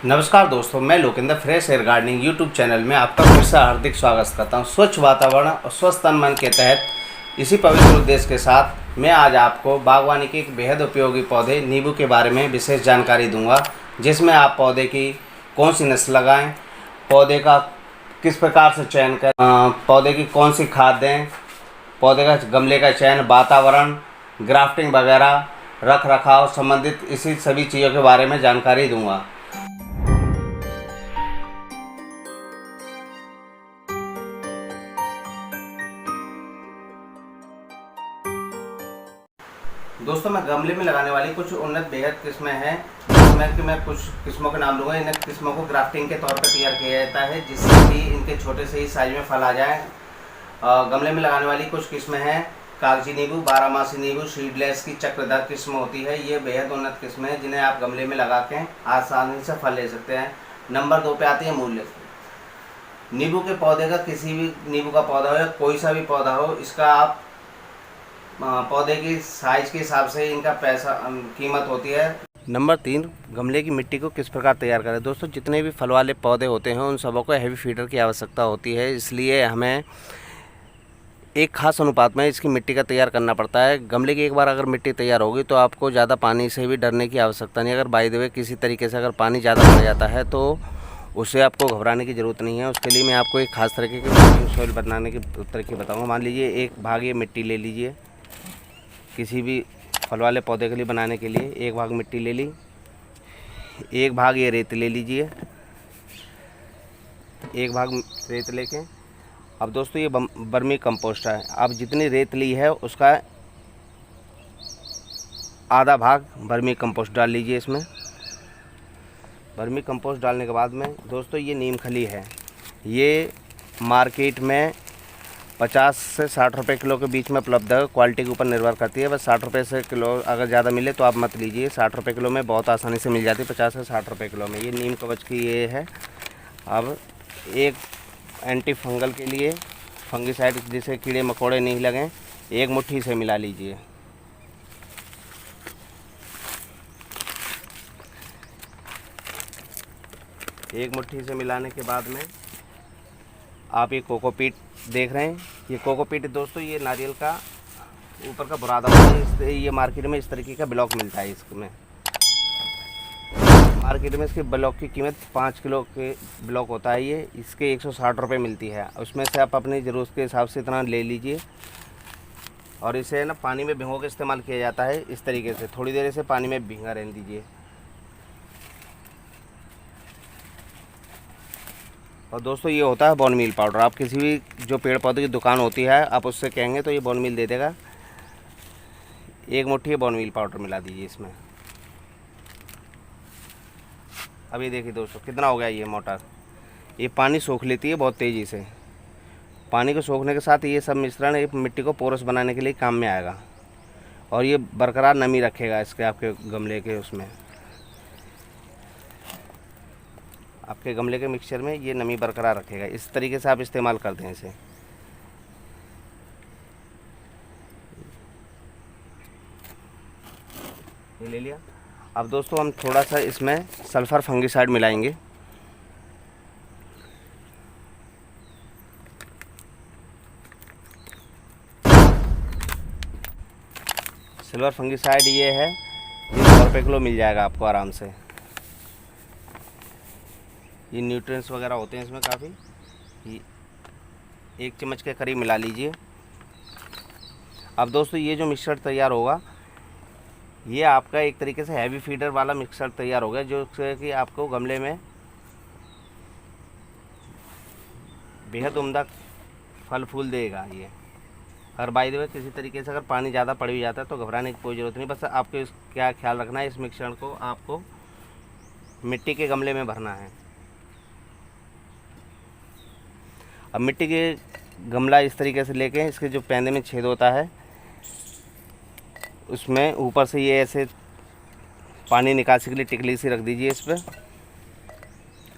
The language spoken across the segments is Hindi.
नमस्कार दोस्तों, मैं Lokendra fresh air gardening YouTube channel में आपका फिर से हार्दिक स्वागत करता हूं। स्वच्छ वातावरण और स्वस्थ तन मन के तहत इसी पवित्र उद्देश्य के साथ मैं आज आपको बागवानी के एक बेहद उपयोगी पौधे नींबू के बारे में विशेष जानकारी दूंगा, जिसमें आप पौधे की कौन सी नस्ल लगाएं, पौधे का किस प्रकार से चयन करें, पौधे की कौन सी खाद दें, पौधे का गमले का चयन, वातावरण, ग्राफ्टिंग वगैरह, रख रखाव संबंधित इसी सभी चीज़ों के बारे में जानकारी दूंगा। दोस्तों, मैं गमले में लगाने वाली कुछ उन्नत बेहद किस्में हैं, जिसमें कि मैं कुछ किस्मों के नाम लूँगा। इन किस्मों को ग्राफ्टिंग के तौर पर तैयार किया जाता है, जिससे कि इनके छोटे से ही साइज में फल आ जाए। गमले में लगाने वाली कुछ किस्में हैं कागजी नींबू, बारहमासी नींबू, सीडलेस की चक्रधर किस्म होती है। ये बेहद उन्नत किस्में हैं, जिन्हें आप गमले में लगा के आसानी से फल ले सकते हैं। नंबर 2 पे आती है मूल्य। नींबू के पौधे का, किसी भी नींबू का पौधा हो या कोई सा भी पौधा हो, इसका आप पौधे की साइज के हिसाब से इनका पैसा कीमत होती है। नंबर 3, गमले की मिट्टी को किस प्रकार तैयार करें। दोस्तों, जितने भी फल वाले पौधे होते हैं उन सबों को हैवी फीडर की आवश्यकता होती है, इसलिए हमें एक खास अनुपात में इसकी मिट्टी का तैयार करना पड़ता है। गमले की एक बार अगर मिट्टी तैयार होगी तो आपको ज़्यादा पानी से भी डरने की आवश्यकता नहीं। अगर बाय द वे किसी तरीके से अगर पानी ज़्यादा बढ़ जाता है तो उससे आपको घबराने की ज़रूरत नहीं है। उसके लिए मैं आपको एक खास तरीके के सॉइल बनाने के तरीके बताऊँगा। मान लीजिए एक भाग ये मिट्टी ले लीजिए, किसी भी फल वाले पौधे के लिए बनाने के लिए एक भाग मिट्टी ले ली, एक भाग ये रेत ले लीजिए, एक भाग रेत लेके अब दोस्तों ये बर्मी कंपोस्ट है। अब जितनी रेत ली है उसका आधा भाग बर्मी कंपोस्ट डाल लीजिए इसमें। बर्मी कंपोस्ट डालने के बाद में दोस्तों ये नीम खली है, ये मार्केट में 50 से 60 रुपये किलो के बीच में उपलब्ध है। क्वालिटी के ऊपर निर्भर करती है। बस 60 रुपये से किलो अगर ज़्यादा मिले तो आप मत लीजिए। 60 रुपये किलो में बहुत आसानी से मिल जाती है। 50 से 60 रुपये किलो में ये नीम कवच की ये है। अब एक एंटी फंगल के लिए फंगिसाइड, जिससे कीड़े मकोड़े नहीं लगें, एक मुट्ठी से मिला लीजिए। एक मुट्ठी से मिलाने के बाद में आप ये कोकोपीट देख रहे हैं। ये कोकोपीट दोस्तों ये नारियल का ऊपर का बुरादा होता है। ये मार्केट में इस तरीके का ब्लॉक मिलता है। इसमें मार्केट में इसके ब्लॉक की कीमत 5 किलो के ब्लॉक होता है। ये इसके 160 रुपये मिलती है। उसमें से आप अपनी ज़रूरत के हिसाब से इतना ले लीजिए। और इसे ना पानी में भिगो के इस्तेमाल किया जाता है। इस तरीके से थोड़ी देर इसे पानी में भीगा रहने दीजिए। और दोस्तों ये होता है बोन मील पाउडर। आप किसी भी जो पेड़ पौधे की दुकान होती है आप उससे कहेंगे तो ये बोन मील दे देगा। एक मुट्ठी बोन मील पाउडर मिला दीजिए इसमें। अब ये देखिए दोस्तों कितना हो गया ये मोटर। ये पानी सोख लेती है बहुत तेज़ी से। पानी को सोखने के साथ ये सब मिश्रण एक मिट्टी को पोरस बनाने के लिए काम में आएगा और ये बरकरार नमी रखेगा इसके आपके गमले के उसमें, आपके गमले के मिक्सचर में ये नमी बरकरार रखेगा। इस तरीके से आप इस्तेमाल करते हैं इसे। ये ले लिया। अब दोस्तों हम थोड़ा सा इसमें सल्फ़र फंगिसाइड मिलाएंगे। सिल्वर फंगिसाइड ये है, ये 100 रुपये किलो मिल जाएगा आपको आराम से। ये न्यूट्रिएंट्स वगैरह होते हैं इसमें काफ़ी। 1 चम्मच के करीब मिला लीजिए। अब दोस्तों ये जो मिक्सचर तैयार होगा ये आपका एक तरीके से हैवी फीडर वाला मिक्सचर तैयार हो गया, जो कि आपको गमले में बेहद उम्दा फल फूल देगा। ये अगर बाय द वे किसी तरीके से अगर पानी ज़्यादा पड़ भी जाता है तो घबराने की कोई ज़रूरत नहीं। बस आपको क्या ख्याल रखना है, इस मिक्सचर को आपको मिट्टी के गमले में भरना है। अब मिट्टी के गमला इस तरीके से लेके इसके जो पैंदे में छेद होता है उसमें ऊपर से ये ऐसे पानी निकासी के लिए टिकली सी रख दीजिए इस पर,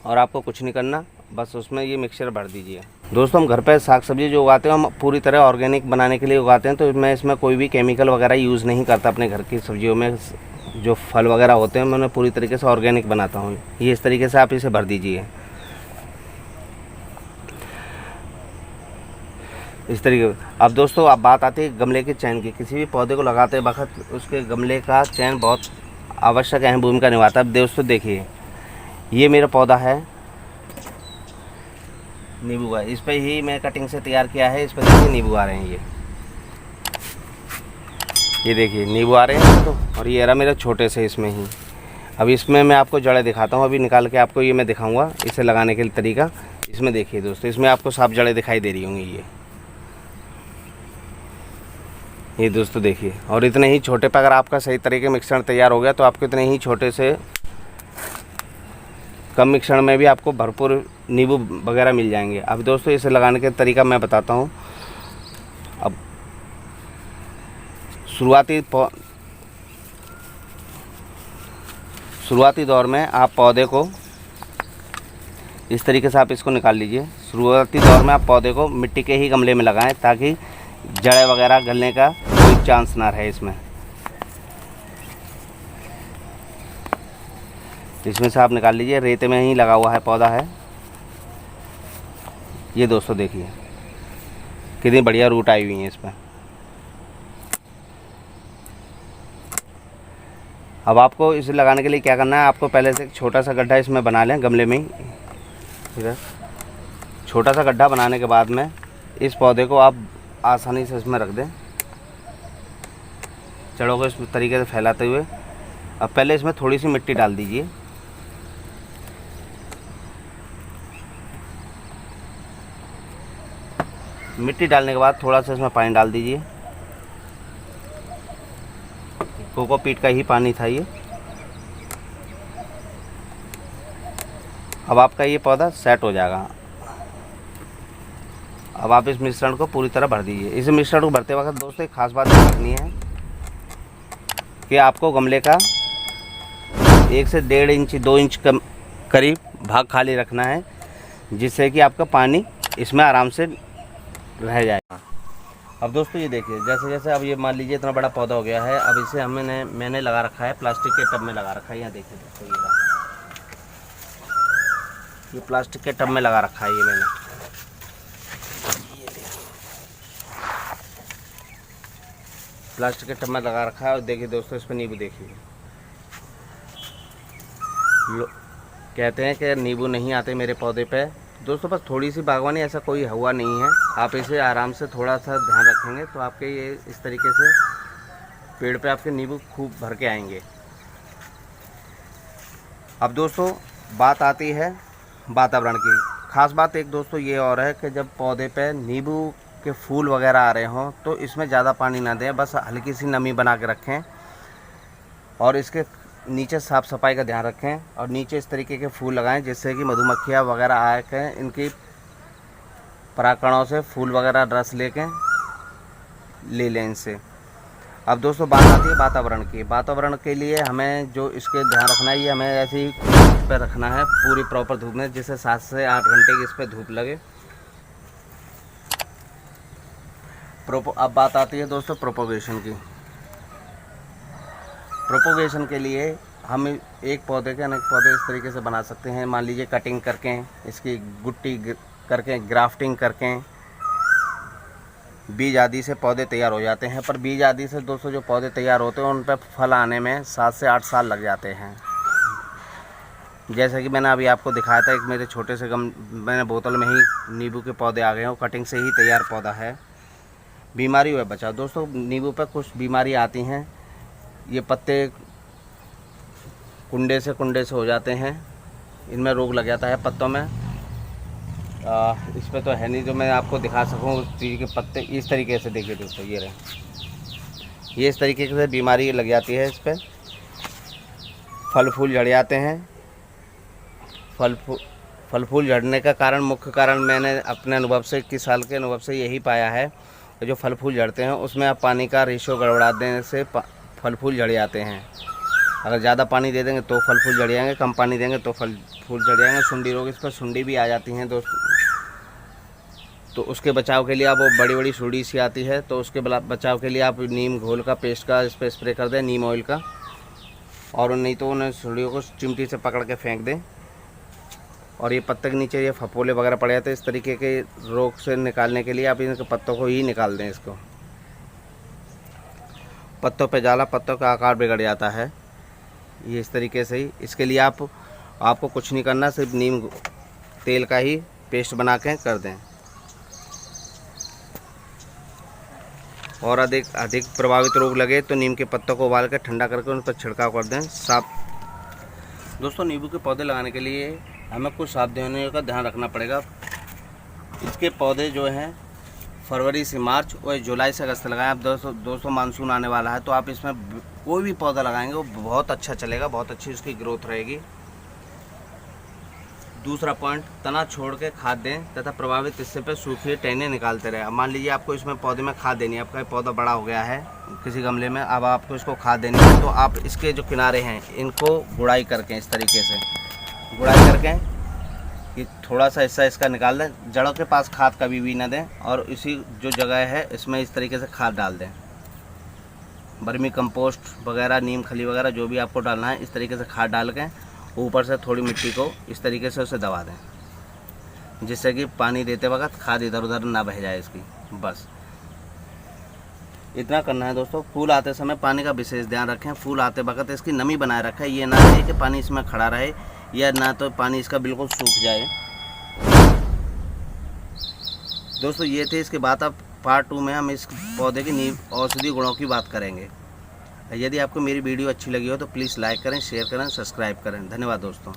और आपको कुछ नहीं करना, बस उसमें ये मिक्सचर भर दीजिए। दोस्तों हम घर पे साग सब्जी जो उगाते हैं हम पूरी तरह ऑर्गेनिक बनाने के लिए उगाते हैं, तो मैं इसमें कोई भी केमिकल वगैरह यूज़ नहीं करता अपने घर की सब्जियों में। जो फल वगैरह होते हैं मैं उन्हें पूरी तरीके से ऑर्गेनिक बनाता हूँ। ये इस तरीके से आप इसे भर दीजिए इस तरीके। अब दोस्तों अब बात आती है गमले के चयन की। किसी भी पौधे को लगाते वक्त उसके गमले का चयन बहुत आवश्यक अहम भूमिका निभाता है। अब दोस्तों देखिए, ये मेरा पौधा है नींबू का, इस पर ही मैं कटिंग से तैयार किया है। इस पर देखिए नींबू आ रहे हैं, ये देखिए नींबू आ रहे हैं। तो और ये रहा मेरा छोटे से इसमें ही। अब इसमें मैं आपको जड़ें दिखाता हूँ, अभी निकाल के आपको ये मैं दिखाऊंगा इसे लगाने के तरीका। इसमें देखिए दोस्तों, इसमें आपको साफ जड़ें दिखाई दे रही होंगी ये दोस्तों देखिए। और इतने ही छोटे पर अगर आपका सही तरीके मिश्रण तैयार हो गया तो आपको इतने ही छोटे से कम मिश्रण में भी आपको भरपूर नींबू वगैरह मिल जाएंगे। अब दोस्तों इसे लगाने के तरीका मैं बताता हूँ। अब शुरुआती दौर में आप पौधे को इस तरीके से आप इसको निकाल लीजिए। शुरुआती दौर में आप पौधे को मिट्टी के ही गमले में लगाएं ताकि जड़ें वगैरह गलने का कोई चांस ना रहे इसमें से आप निकाल लीजिए। रेते में ही लगा हुआ है पौधा है ये दोस्तों देखिए कितनी बढ़िया रूट आई हुई है इस पर। अब आपको इसे लगाने के लिए क्या करना है, आपको पहले से एक छोटा सा गड्ढा इसमें बना लें गमले में ही। छोटा सा गड्ढा बनाने के बाद में इस पौधे को आप आसानी से इसमें रख दें, जड़ों को इस तरीके से फैलाते हुए। अब पहले इसमें थोड़ी सी मिट्टी डाल दीजिए, मिट्टी डालने के बाद थोड़ा सा इसमें पानी डाल दीजिए। कोकोपीट का ही पानी था ये। अब आपका ये पौधा सेट हो जाएगा। अब आप इस मिश्रण को पूरी तरह भर दीजिए। इस मिश्रण को भरते वक्त दोस्तों एक खास बात ध्यान रखनी है कि आपको गमले का 1 से 1.5 इंच 2 इंच करीब भाग खाली रखना है, जिससे कि आपका पानी इसमें आराम से रह जाएगा। अब दोस्तों ये देखिए जैसे जैसे अब ये मान लीजिए इतना बड़ा पौधा हो गया है। अब इसे मैंने लगा रखा है प्लास्टिक के टब में लगा रखा है। यहाँ देखिए दोस्तों ये प्लास्टिक के टब में लगा रखा है ये मैंने। प्लास्टिक के टब में लगा रखा है और देखिए दोस्तों इस पर नींबू देखिए। कहते हैं कि नींबू नहीं आते मेरे पौधे पे दोस्तों, बस थोड़ी सी बागवानी ऐसा कोई हुआ नहीं है। आप इसे आराम से थोड़ा सा ध्यान रखेंगे तो आपके ये इस तरीके से पेड़ पे आपके नींबू खूब भर के आएंगे। अब दोस्तों बात आती है वातावरण की। खास बात एक दोस्तों ये और है कि जब पौधे पे नींबू के फूल वगैरह आ रहे हों तो इसमें ज़्यादा पानी ना दें, बस हल्की सी नमी बना के रखें और इसके नीचे साफ़ सफाई का ध्यान रखें और नीचे इस तरीके के फूल लगाएं जिससे कि मधुमक्खियाँ वगैरह आकर इनकी परागकणों से फूल वगैरह रस ले लें इनसे। अब दोस्तों बात आती है वातावरण की। वातावरण के लिए हमें जो इसके ध्यान रखना है, ये हमें ऐसे ही धूप पे रखना है पूरी प्रॉपर धूप में, जिससे 7 से 8 घंटे की इस पर धूप लगे। अब बात आती है दोस्तों प्रोपोगेशन की। प्रोपोगेशन के लिए हम एक पौधे के अनेक पौधे इस तरीके से बना सकते हैं। मान लीजिए कटिंग करके, इसकी गुट्टी करके, ग्राफ्टिंग करके बीज आदि से पौधे तैयार हो जाते हैं। पर बीज आदि से दोस्तों जो पौधे तैयार होते हैं उन पर फल आने में 7 से 8 साल लग जाते हैं। जैसा कि मैंने अभी आपको दिखाया था, एक मेरे छोटे से मैंने बोतल में ही नींबू के पौधे आ गए हैं, कटिंग से ही तैयार पौधा है। बीमारी हुआ बचा दोस्तों, नींबू पर कुछ बीमारी आती हैं। ये पत्ते कुंडे से हो जाते हैं, इनमें रोग लग जाता है पत्तों में। इस पर तो है नहीं जो मैं आपको दिखा सकूं उस चीज़ के पत्ते। इस तरीके से देखिए दोस्तों ये रहे, ये इस तरीके से बीमारी लग जाती है इस पर। फल फूल झड़ जाते हैं। फल फूल झड़ने का कारण, मुख्य कारण मैंने अपने अनुभव से 21 साल के अनुभव से यही पाया है कि जो फल फूल झड़ते हैं उसमें आप पानी का रेशियो गड़बड़ा देने से फल फूल झड़ जाते हैं। अगर ज़्यादा पानी दे देंगे तो फल फूल झड़ जाएंगे, कम पानी देंगे तो फल फूल झड़ जाएंगे। सुंडी रोग, इस पर सुंडी भी आ जाती हैं दोस्तों। तो उसके बचाव के लिए आप, वो बड़ी बड़ी सुंडी सी आती है, तो उसके बचाव के लिए आप नीम घोल का पेस्ट का इस पर स्प्रे कर दें, नीम ऑयल का। और नहीं तो उन्हें सुड़ियों को चिमटी से पकड़ के फेंक दें। और ये पत्ते के नीचे ये फफोले वगैरह पड़ जाते हैं, इस तरीके के रोग से निकालने के लिए आप इनके पत्तों को ही निकाल दें। इसको पत्तों पे जाला, पत्तों का आकार बिगड़ जाता है ये इस तरीके से ही। इसके लिए आपको कुछ नहीं करना, सिर्फ नीम तेल का ही पेस्ट बना के कर दें। और अधिक प्रभावित रोग लगे तो नीम के पत्तों को उबाल कर ठंडा करके उन पर छिड़काव कर दें साफ। दोस्तों नींबू के पौधे लगाने के लिए हमें कुछ सावधानियों का ध्यान रखना पड़ेगा। इसके पौधे जो हैं फरवरी से मार्च और जुलाई से अगस्त लगाएं। अब दोस्तों मानसून आने वाला है, तो आप इसमें कोई भी पौधा लगाएंगे वो बहुत अच्छा चलेगा, बहुत अच्छी उसकी ग्रोथ रहेगी। दूसरा पॉइंट, तना छोड़ के खाद दें तथा प्रभावित हिस्से पर सूखी टहनियाँ निकालते रहे। अब मान लीजिए आपको इसमें पौधे में खाद देनी है, आपका पौधा बड़ा हो गया है किसी गमले में, अब आपको इसको खाद देनी है, तो आप इसके जो किनारे हैं इनको गुड़ाई करके इस तरीके से गुड़ाई करके कि थोड़ा सा हिस्सा इसका निकाल दें। जड़ों के पास खाद कभी भी ना दें, और इसी जो जगह है इसमें इस तरीके से खाद डाल दें। बर्मी कंपोस्ट वगैरह, नीम खली वगैरह जो भी आपको डालना है, इस तरीके से खाद डाल के ऊपर से थोड़ी मिट्टी को इस तरीके से उसे दबा दें, जिससे कि पानी देते वक्त खाद इधर उधर ना बह जाए इसकी। बस इतना करना है दोस्तों। फूल आते समय पानी का विशेष ध्यान रखें। फूल आते वक्त इसकी नमी बनाए रखें, ये ना रहे कि पानी इसमें खड़ा रहे या ना तो पानी इसका बिल्कुल सूख जाए। दोस्तों ये थे, इसके बाद अब पार्ट 2 में हम इस पौधे की औषधि गुणों की बात करेंगे। यदि आपको मेरी वीडियो अच्छी लगी हो तो प्लीज़ लाइक करें, शेयर करें, सब्सक्राइब करें। धन्यवाद दोस्तों।